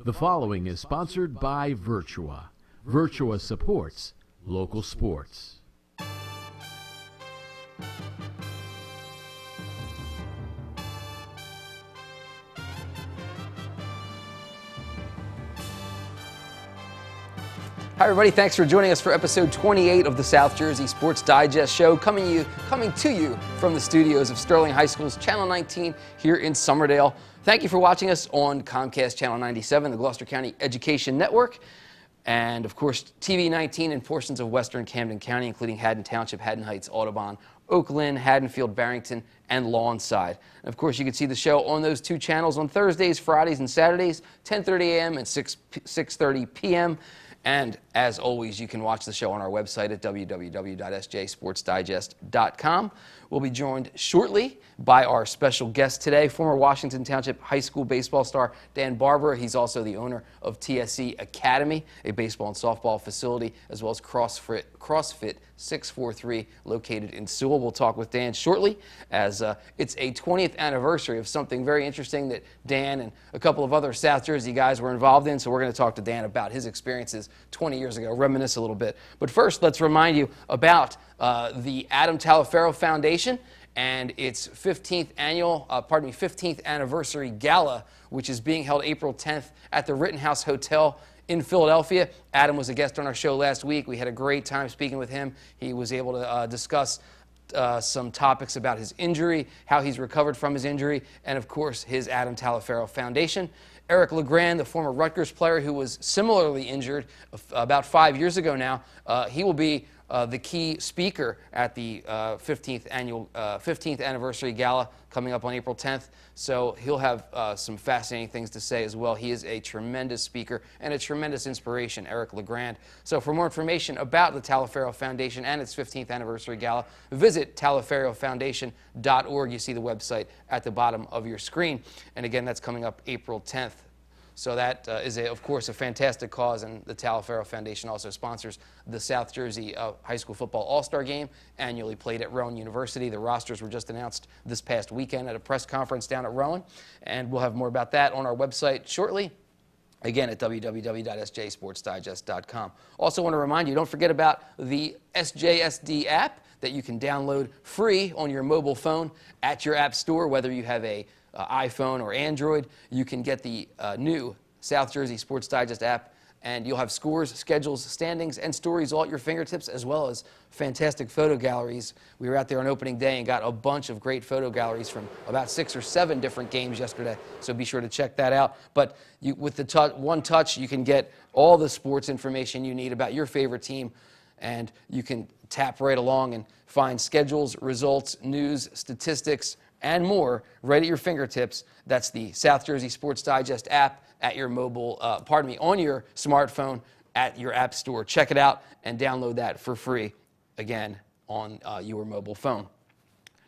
The following is sponsored by Virtua. Virtua supports local sports. Hi everybody, thanks for joining us for episode 28 of the South Jersey Sports Digest Show, coming to you from the studios of Sterling High School's Channel 19 here in Somerdale. Thank you for watching us on Comcast Channel 97, the Gloucester County Education Network, and of course TV 19 in portions of western Camden County, including Haddon Township, Haddon Heights, Audubon, Oak Lynn, Haddonfield, Barrington, and Lawnside. And of course, you can see the show on those two channels on Thursdays, Fridays, and Saturdays, 10:30 a.m. and 6:30 p.m. And as always, you can watch the show on our website at www.sjsportsdigest.com. We'll be joined shortly by our special guest today, former Washington Township High School baseball star Dan Barber. He's also the owner of TSC Academy, a baseball and softball facility, as well as CrossFit 643 located in Sewell. We'll talk with Dan shortly, as it's a 20th anniversary of something very interesting that Dan and a couple of other South Jersey guys were involved in. So we're going to talk to Dan about his experiences 20 years ago, reminisce a little bit. But first, let's remind you about the Adam Talaferro Foundation and its 15th anniversary gala, which is being held April 10th at the Rittenhouse Hotel in Philadelphia. Adam was a guest on our show last week. We had a great time speaking with him. He was able to discuss some topics about his injury, how he's recovered from his injury, and of course his Adam Talaferro Foundation. Eric LeGrand, the former Rutgers player who was similarly injured about 5 years ago now, he will be the key speaker at the 15th anniversary gala coming up on April 10th. So he'll have some fascinating things to say as well. He is a tremendous speaker and a tremendous inspiration, Eric LeGrand. So for more information about the Talaferro Foundation and its 15th anniversary gala, visit talaferrofoundation.org. You see the website at the bottom of your screen. And again, that's coming up April 10th. So that is, of course, a fantastic cause, and the Talaferro Foundation also sponsors the South Jersey High School Football All-Star Game, annually played at Rowan University. The rosters were just announced this past weekend at a press conference down at Rowan, and we'll have more about that on our website shortly. Again, at www.sjsportsdigest.com. Also want to remind you, don't forget about the SJSD app that you can download free on your mobile phone at your app store, whether you have a iPhone or Android. You can get the new South Jersey Sports Digest app, and you'll have scores, schedules, standings, and stories all at your fingertips, as well as fantastic photo galleries. We were out there on opening day and got a bunch of great photo galleries from about 6 or 7 different games yesterday, so be sure to check that out. But with the one touch, you can get all the sports information you need about your favorite team, and you can tap right along and find schedules, results, news, statistics, and more right at your fingertips. That's the South Jersey Sports Digest app at your mobile, on your smartphone at your app store. Check it out and download that for free, again, on your mobile phone.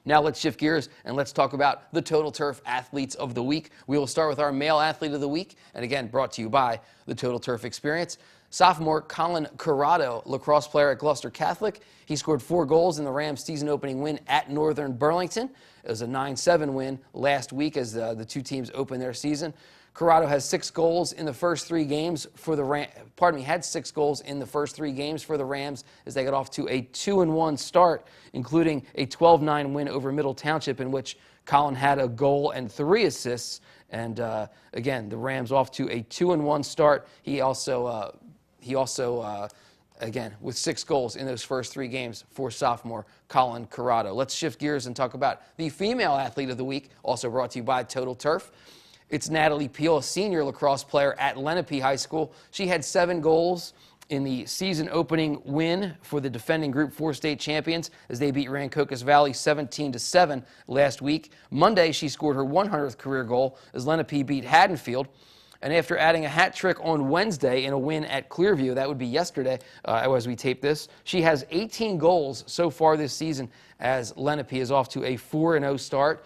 Now let's shift gears and let's talk about the Total Turf Athletes of the Week. We will start with our male athlete of the week, and again, brought to you by the Total Turf Experience. Sophomore Colin Corrado, lacrosse player at Gloucester Catholic. He scored 4 goals in the Rams' season-opening win at Northern Burlington. It was a 9-7 win last week as the two teams opened their season. Corrado has 6 goals in the first 3 games for the had 6 goals in the first 3 games for the Rams as they got off to a 2-1 start, including a 12-9 win over Middle Township, in which Colin had a goal and 3 assists. And again, the Rams off to a 2-1 start. He also, again, with 6 goals in those first 3 games for sophomore Colin Corrado. Let's shift gears and talk about the female athlete of the week, also brought to you by Total Turf. It's Natalie Peel, a senior lacrosse player at Lenape High School. She had 7 goals in the season-opening win for the defending Group 4 state champions as they beat Rancocas Valley 17-7 last week. Monday, she scored her 100th career goal as Lenape beat Haddonfield. And after adding a hat trick on Wednesday in a win at Clearview, that would be yesterday as we tape this, she has 18 goals so far this season as Lenape is off to a 4-0 start.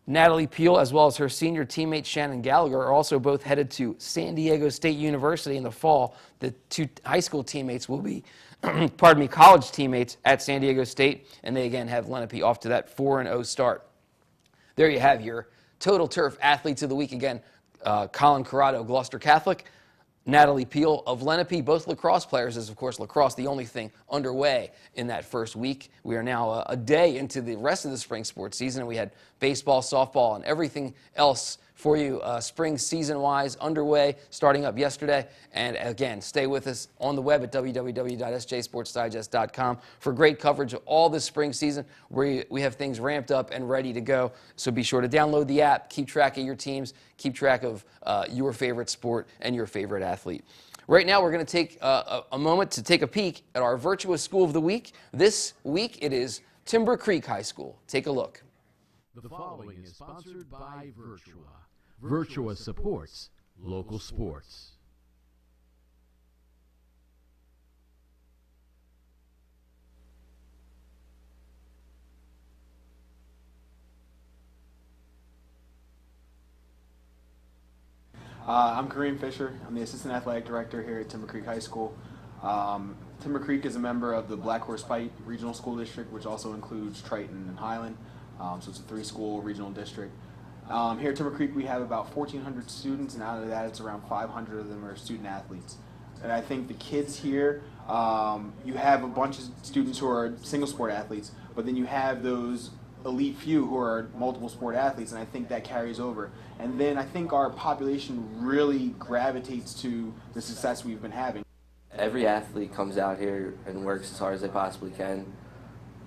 Natalie Peel, as well as her senior teammate Shannon Gallagher, are also both headed to San Diego State University in the fall. The 2 high school teammates will be, college teammates at San Diego State, and they again have Lenape off to that 4-0 start. There you have your Total Turf Athletes of the Week. Again, Colin Corrado, Gloucester Catholic, Natalie Peel of Lenape, both lacrosse players, as of course lacrosse the only thing underway in that first week. We are now a day into the rest of the spring sports season, and we had baseball, softball, and everything else for you spring season-wise underway, starting up yesterday. And again, stay with us on the web at www.sjsportsdigest.com for great coverage of all this spring season, where we have things ramped up and ready to go. So be sure to download the app, keep track of your teams, keep track of your favorite sport and your favorite athlete. Right now, we're going to take a moment to take a peek at our Virtua School of the Week. This week, it is Timber Creek High School. Take a look. The following is sponsored by Virtua. Virtua supports local sports. I'm Kareem Fisher. I'm the Assistant Athletic Director here at Timber Creek High School. Timber Creek is a member of the Black Horse Pike Regional School District, which also includes Triton and Highland. So it's a 3-school regional district. Here at Timber Creek, we have about 1,400 students, and out of that, it's around 500 of them are student athletes. And I think the kids here, you have a bunch of students who are single sport athletes, but then you have those elite few who are multiple sport athletes, and I think that carries over. And then I think our population really gravitates to the success we've been having. Every athlete comes out here and works as hard as they possibly can,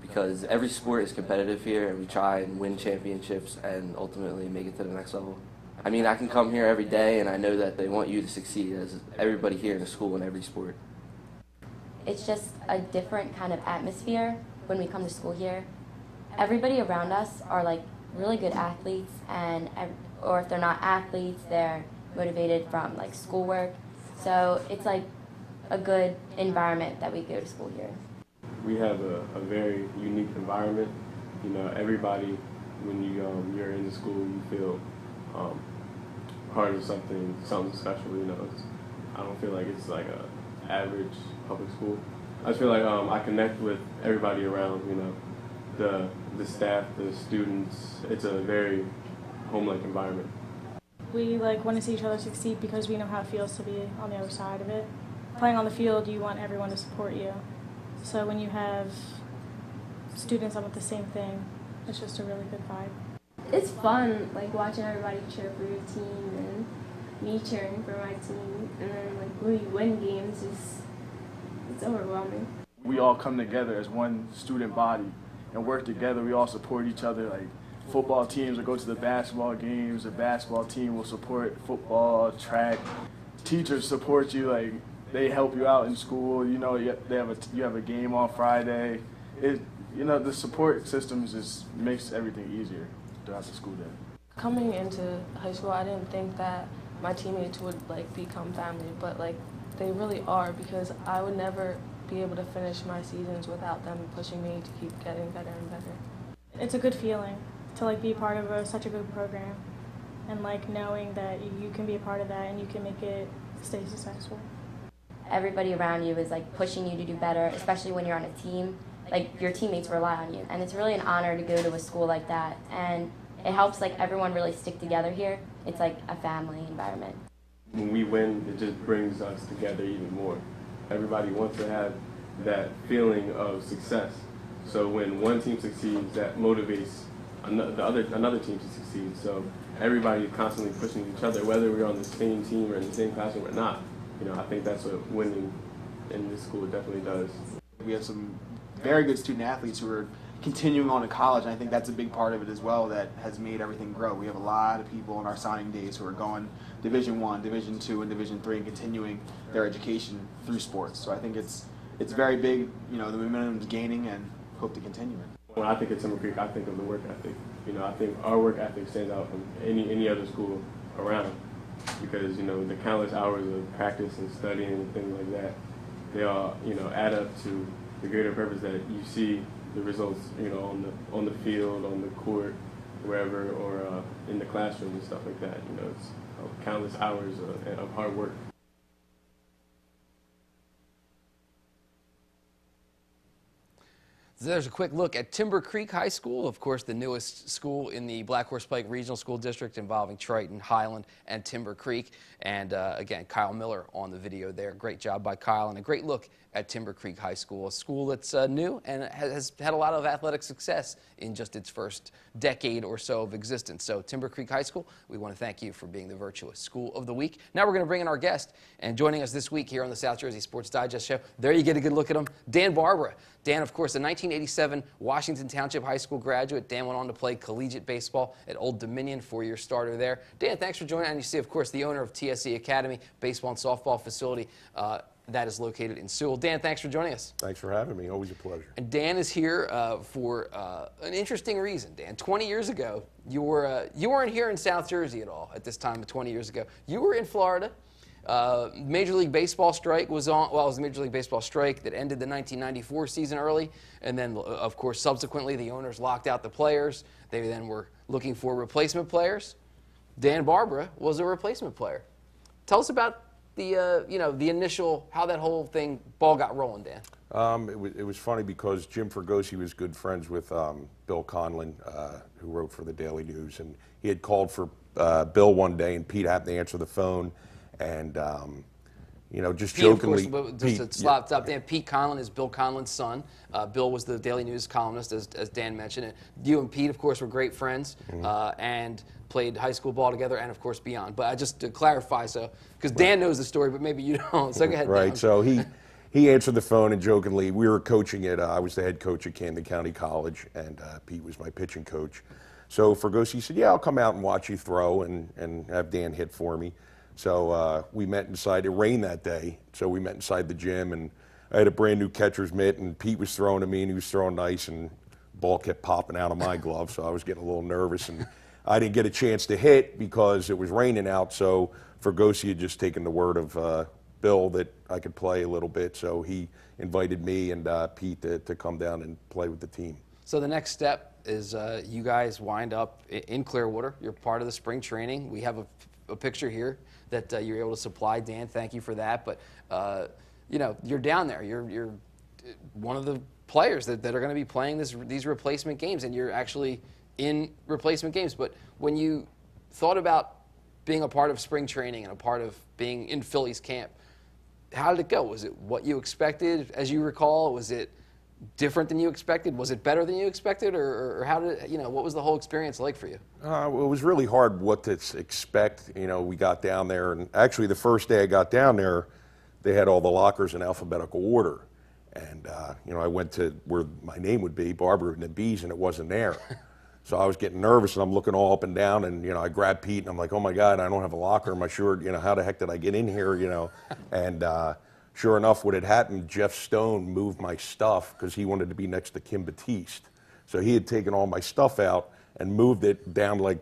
because every sport is competitive here, and we try and win championships and ultimately make it to the next level. I mean, I can come here every day and I know that they want you to succeed, as everybody here in the school in every sport. It's just a different kind of atmosphere when we come to school here. Everybody around us are like really good athletes, and or if they're not athletes, they're motivated from like schoolwork. So it's like a good environment that we go to school here. We have a very unique environment. You know, everybody, when you're in the school, you feel part of something special. You know, I don't feel like it's like a average public school. I just feel like I connect with everybody around. You know, the staff, the students. It's a very home-like environment. We want to see each other succeed because we know how it feels to be on the other side of it. Playing on the field, you want everyone to support you. So when you have students on with the same thing, it's just a really good vibe. It's fun, watching everybody cheer for your team and me cheering for my team. And then when you win games, it's overwhelming. We all come together as one student body and work together. We all support each other. Like football teams will go to the basketball games. The basketball team will support football, track. Teachers support you. They help you out in school. You know, you have a game on Friday. The support systems just makes everything easier throughout the school day. Coming into high school, I didn't think that my teammates would become family, but they really are, because I would never be able to finish my seasons without them pushing me to keep getting better and better. It's a good feeling to be part of such a good program, and knowing that you can be a part of that and you can make it stay successful. Everybody around you is pushing you to do better, especially when you're on a team. Your teammates rely on you, and it's really an honor to go to a school like that, and it helps everyone really stick together here. It's like a family environment. When we win, it just brings us together even more. Everybody wants to have that feeling of success. So when one team succeeds, that motivates another team to succeed. So everybody is constantly pushing each other, whether we're on the same team or in the same classroom or not. You know, I think that's what winning in this school definitely does. We have some very good student athletes who are continuing on to college, and I think that's a big part of it as well that has made everything grow. We have a lot of people on our signing days who are going Division I, Division II, and Division III and continuing their education through sports. So I think it's very big. You know, the momentum is gaining, and hope to continue it. When I think of Timber Creek, I think of the work ethic. You know, I think our work ethic stands out from any other school around, because the countless hours of practice and studying and things like that, they all add up to the greater purpose that you see the results on the field, on the court, wherever, or in the classroom and stuff like that. It's countless hours of hard work. There's a quick look at Timber Creek High School, of course, the newest school in the Black Horse Pike Regional School District involving Triton, Highland, and Timber Creek. And again, Kyle Miller on the video there. Great job by Kyle, and a great look at Timber Creek High School, a school that's new and has had a lot of athletic success in just its first decade or so of existence. So Timber Creek High School, we want to thank you for being the Virtua School of the Week. Now we're going to bring in our guest, and joining us this week here on the South Jersey Sports Digest Show, there you get a good look at him, Dan Barbara. Dan, of course, a 1987 Washington Township High School graduate. Dan went on to play collegiate baseball at Old Dominion, 4-year starter there. Dan, thanks for joining us. And you see, of course, the owner of TSE Academy, baseball and softball facility that is located in Sewell. Dan, thanks for joining us. Thanks for having me. Always a pleasure. And Dan is here for an interesting reason, Dan. 20 years ago, you weren't here in South Jersey at all at this time, 20 years ago. You were in Florida. Major League Baseball strike was on. Well, it was the Major League Baseball strike that ended the 1994 season early, and then, of course, subsequently the owners locked out the players. They then were looking for replacement players. Dan Barbara was a replacement player. Tell us about the the initial, how that whole ball got rolling, Dan. It was funny because Jim Fergosi was good friends with Bill Conlon, who wrote for the Daily News, and he had called for Bill one day, and Pete happened to answer the phone. And, just Pete, jokingly. Of course, just to stop Dan, Pete Conlon is Bill Conlon's son. Bill was the Daily News columnist, as Dan mentioned. And you and Pete, of course, were great friends and played high school ball together and, of course, beyond. But just to clarify, because Dan knows the story, but maybe you don't. So go ahead, Right. Dan. So he answered the phone, and jokingly, we were coaching at, I was the head coach at Camden County College, and Pete was my pitching coach. So Fergosi said, yeah, I'll come out and watch you throw and have Dan hit for me. So we met inside. It rained that day, so we met inside the gym, and I had a brand new catcher's mitt, and Pete was throwing to me, and he was throwing nice, and the ball kept popping out of my glove, so I was getting a little nervous, and I didn't get a chance to hit because it was raining out. So Fergosi had just taken the word of Bill that I could play a little bit, so he invited me and Pete to come down and play with the team. So the next step is you guys wind up in Clearwater. You're part of the spring training. We have a picture here that you're able to supply, Dan. Thank you for that. But you're down there. You're one of the players that are going to be playing these replacement games, and you're actually in replacement games. But when you thought about being a part of spring training and a part of being in Phillies camp, how did it go? Was it what you expected, as you recall? Was it different than you expected? Was it better than you expected, or how did what was the whole experience like for you? It was really hard what to expect. We got down there, and actually the first day I got down there, they had all the lockers in alphabetical order, and I went to where my name would be, Barbara and the Bees, and it wasn't there. So I was getting nervous, and I'm looking all up and down, and I grabbed Pete, and I'm like, oh my God, I don't have a locker in my shirt. How the heck did I get in here? And sure enough, what had happened, Jeff Stone moved my stuff because he wanted to be next to Kim Batiste. So he had taken all my stuff out and moved it down like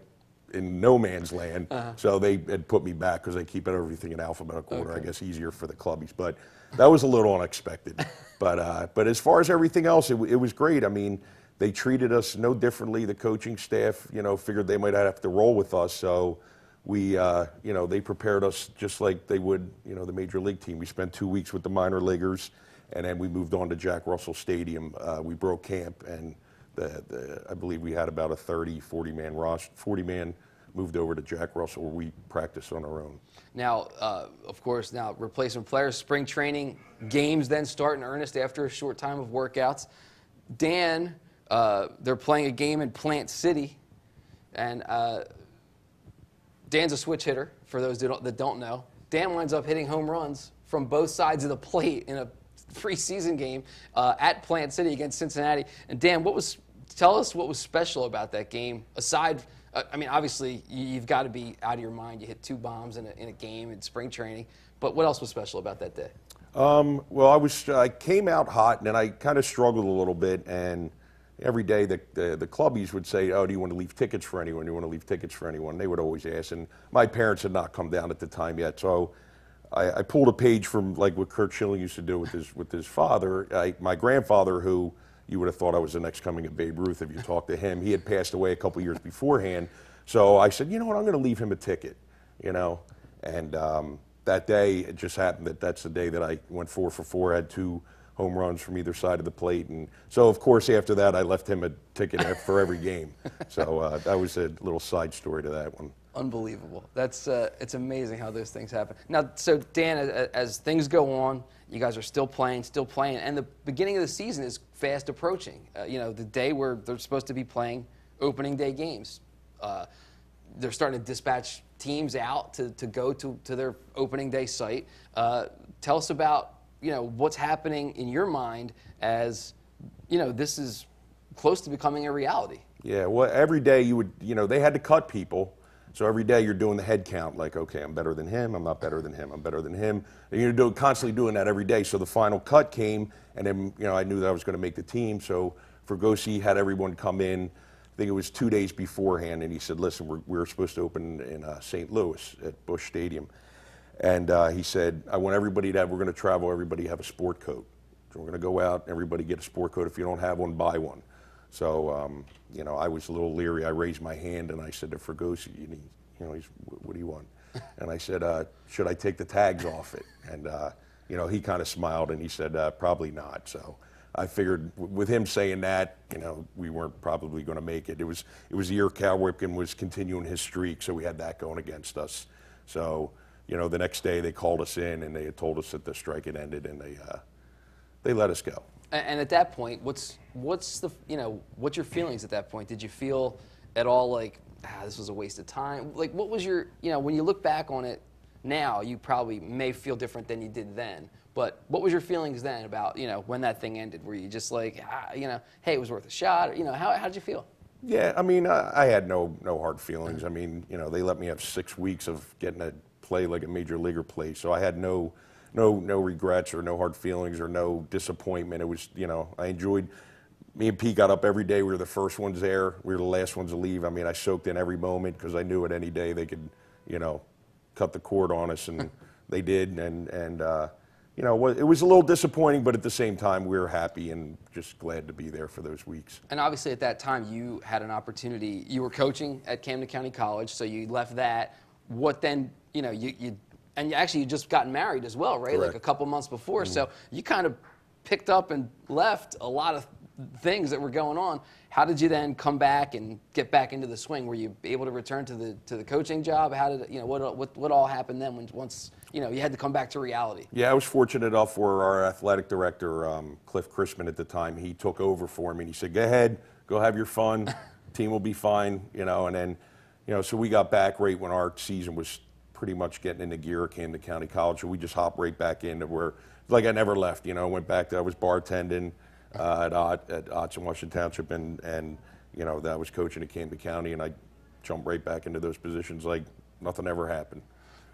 in no man's land. So they had put me back because they keep everything in alphabetical order. I guess easier for the clubbies. But that was a little unexpected. But as far as everything else, it was great. I mean, they treated us no differently. The coaching staff, figured they might have to roll with us. So we, they prepared us just like they would, the major league team. We spent 2 weeks with the minor leaguers, and then we moved on to Jack Russell Stadium. We broke camp, and I believe we had about a 40-man roster. 40-man moved over to Jack Russell, where we practiced on our own. Now, of course, replacement players, spring training games then start in earnest after a short time of workouts. Dan, they're playing a game in Plant City, and Dan's a switch hitter, for those that don't know. Dan winds up hitting home runs from both sides of the plate in a preseason game at Plant City against Cincinnati. And Dan, tell us what was special about that game, aside, obviously you've got to be out of your mind. You hit 2 bombs in a game in spring training, but what else was special about that day? Well, I came out hot, and then I kind of struggled a little bit, and every day the clubbies would say, oh, do you want to leave tickets for anyone? Do you want to leave tickets for anyone? They would always ask, and my parents had not come down at the time yet, so I pulled a page from like what Kurt Schilling used to do with his father. My grandfather, who you would have thought I was the next coming of Babe Ruth if you talked to him, he had passed away a couple years beforehand, so I said, you know what, I'm going to leave him a ticket, and that day it just happened that's the day that I went 4 for 4, had 2 home runs from either side of the plate. And so, of course, after that, I left him a ticket for every game. So that was a little side story to that one. Unbelievable. That's it's amazing how those things happen. Now, so Dan, as things go on, you guys are still playing, and the beginning of the season is fast approaching. The day where they're supposed to be playing opening day games. They're starting to dispatch teams out to go to their opening day site. Tell us about what's happening in your mind as this is close to becoming a reality. Yeah, well, every day you would, they had to cut people. So every day you're doing the head count, like, okay, I'm better than him, I'm not better than him, I'm better than him. And you're constantly doing that every day. So the final cut came, and then, I knew that I was going to make the team. So Fregosi had everyone come in, I think it was 2 days beforehand, and he said, listen, we're supposed to open in St. Louis at Busch Stadium. And he said, I want everybody we're going to travel, everybody have a sport coat. So we're going to go out, everybody get a sport coat. If you don't have one, buy one. So, I was a little leery. I raised my hand and I said to Fregosi, what do you want? And I said, should I take the tags off it? And, he kind of smiled and he said, probably not. So I figured with him saying that, we weren't probably going to make it. It was the year Cal Ripken was continuing his streak, so we had that going against us. So, the next day they called us in and they had told us that the strike had ended and they let us go. And at that point, what's your feelings at that point? Did you feel at all like, this was a waste of time? Like, what was your, when you look back on it now, you probably may feel different than you did then. But what was your feelings then about, when that thing ended? Were you just like, hey, it was worth a shot? Or, how did you feel? Yeah, I had no hard feelings. They let me have 6 weeks of getting to play like a major leaguer plays, so I had no regrets or no hard feelings or no disappointment. It was, I enjoyed, me and Pete got up every day. We were the first ones there. We were the last ones to leave. I soaked in every moment because I knew at any day they could, cut the cord on us, and they did. And it was a little disappointing, but at the same time, we were happy and just glad to be there for those weeks. And obviously at that time, you had an opportunity. You were coaching at Camden County College, so you left that. What then, and you just gotten married as well, right? Correct. Like a couple months before. Mm-hmm. So you kind of picked up and left a lot of things that were going on. How did you then come back and get back into the swing? Were you able to return to the coaching job? How did what all happened then once you had to come back to reality? Yeah, I was fortunate enough for our athletic director, Cliff Chrisman at the time. He took over for me and he said, go ahead, go have your fun. Team will be fine, and then, so we got back right when our season was pretty much getting into gear, came to County College, so we just hopped right back into where, like I never left, went back I was bartending at Otts in Washington Township, and that I was coaching at Camden County, and I jumped right back into those positions like nothing ever happened.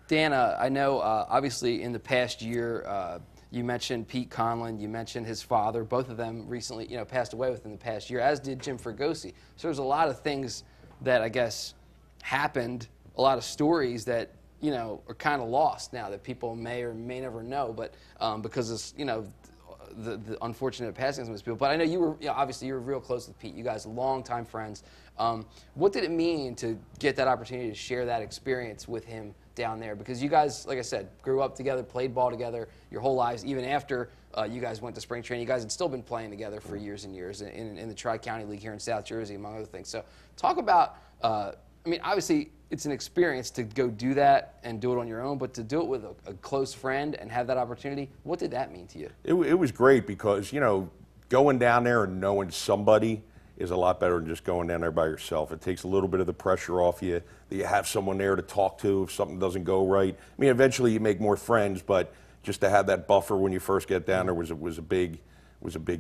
Dan, I know obviously in the past year, you mentioned Pete Conlon, you mentioned his father, both of them recently, passed away within the past year, as did Jim Fregosi. So there's a lot of things that I guess happened, a lot of stories that are kind of lost now that people may or may never know, but because of the unfortunate passing of some of these people. But I know you were obviously you were real close with Pete. You guys longtime friends. What did it mean to get that opportunity to share that experience with him down there? Because you guys, like I said, grew up together, played ball together your whole lives. Even after you guys went to spring training, you guys had still been playing together for years and years in the Tri-County League here in South Jersey, among other things. So talk about. Obviously, it's an experience to go do that and do it on your own, but to do it with a close friend and have that opportunity, what did that mean to you? It was great because, going down there and knowing somebody is a lot better than just going down there by yourself. It takes a little bit of the pressure off you, that you have someone there to talk to if something doesn't go right. Eventually you make more friends, but just to have that buffer when you first get down there was a big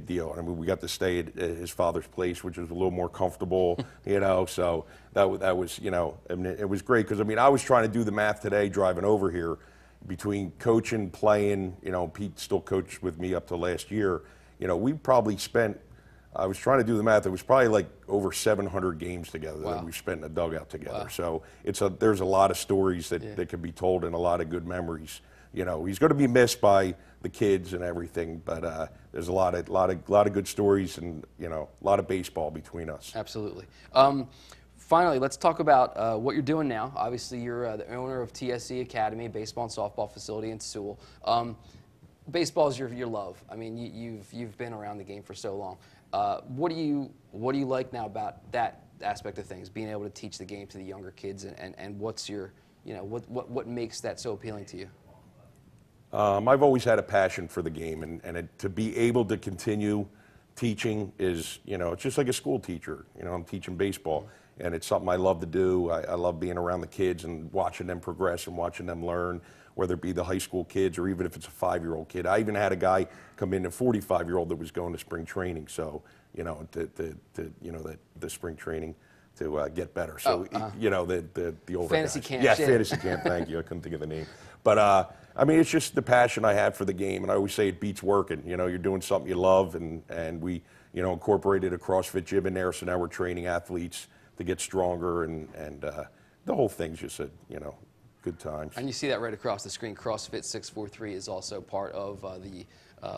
deal. We got to stay at his father's place, which was a little more comfortable, so that was, it was great because, I was trying to do the math today driving over here between coaching, playing, Pete still coached with me up to last year. We probably spent, I was trying to do the math, it was probably like over 700 games together that we spent in a dugout together. Wow. So there's a lot of stories that can be told and a lot of good memories. He's going to be missed by the kids and everything, but there's a lot of good stories and a lot of baseball between us. Absolutely. Finally, let's talk about what you're doing now. Obviously, you're the owner of TSC Academy, baseball and softball facility in Sewell. baseball is your love. I mean, you've been around the game for so long. What do you like now about that aspect of things, being able to teach the game to the younger kids, and what's your, what makes that so appealing to you? I've always had a passion for the game, and to be able to continue teaching is, it's just like a school teacher. I'm teaching baseball, and it's something I love to do. I love being around the kids and watching them progress and watching them learn, whether it be the high school kids or even if it's a 5-year-old kid. I even had a guy come in, a 45-year-old that was going to spring training. So, the spring training to get better. So, the older fantasy guys. camp. Yeah, fantasy camp. Thank you. I couldn't think of the name. But I mean, it's just the passion I have for the game, and I always say it beats working. You're doing something you love, and we, incorporated a CrossFit gym in there. So now we're training athletes to get stronger, and the whole thing's just a, good times. And you see that right across the screen. CrossFit 643 is also part of the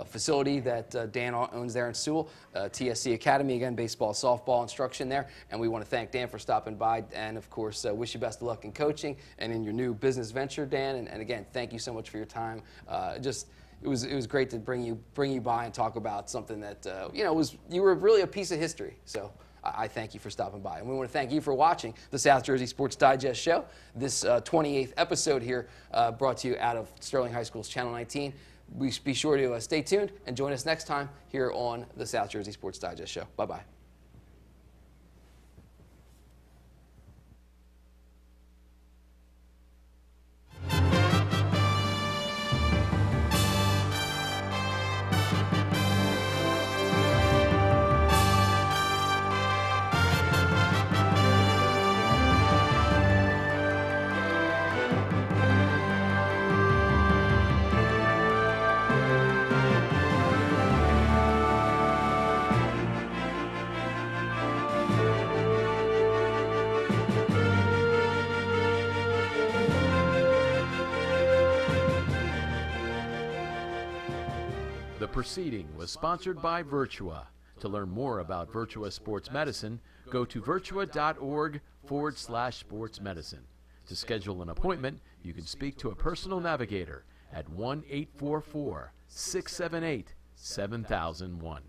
facility that Dan owns there in Sewell. TSC Academy, again, baseball, softball instruction there. And we want to thank Dan for stopping by, and of course, wish you best of luck in coaching and in your new business venture, Dan. And again, thank you so much for your time. It was great to bring you by and talk about something that you were really a piece of history. So I thank you for stopping by. And we want to thank you for watching the South Jersey Sports Digest Show. This 28th episode here brought to you out of Sterling High School's Channel 19. Be sure to stay tuned and join us next time here on the South Jersey Sports Digest Show. Bye-bye. The proceeding was sponsored by Virtua. To learn more about Virtua Sports Medicine, go to virtua.org/sports medicine. To schedule an appointment, you can speak to a personal navigator at 1-844-678-7001.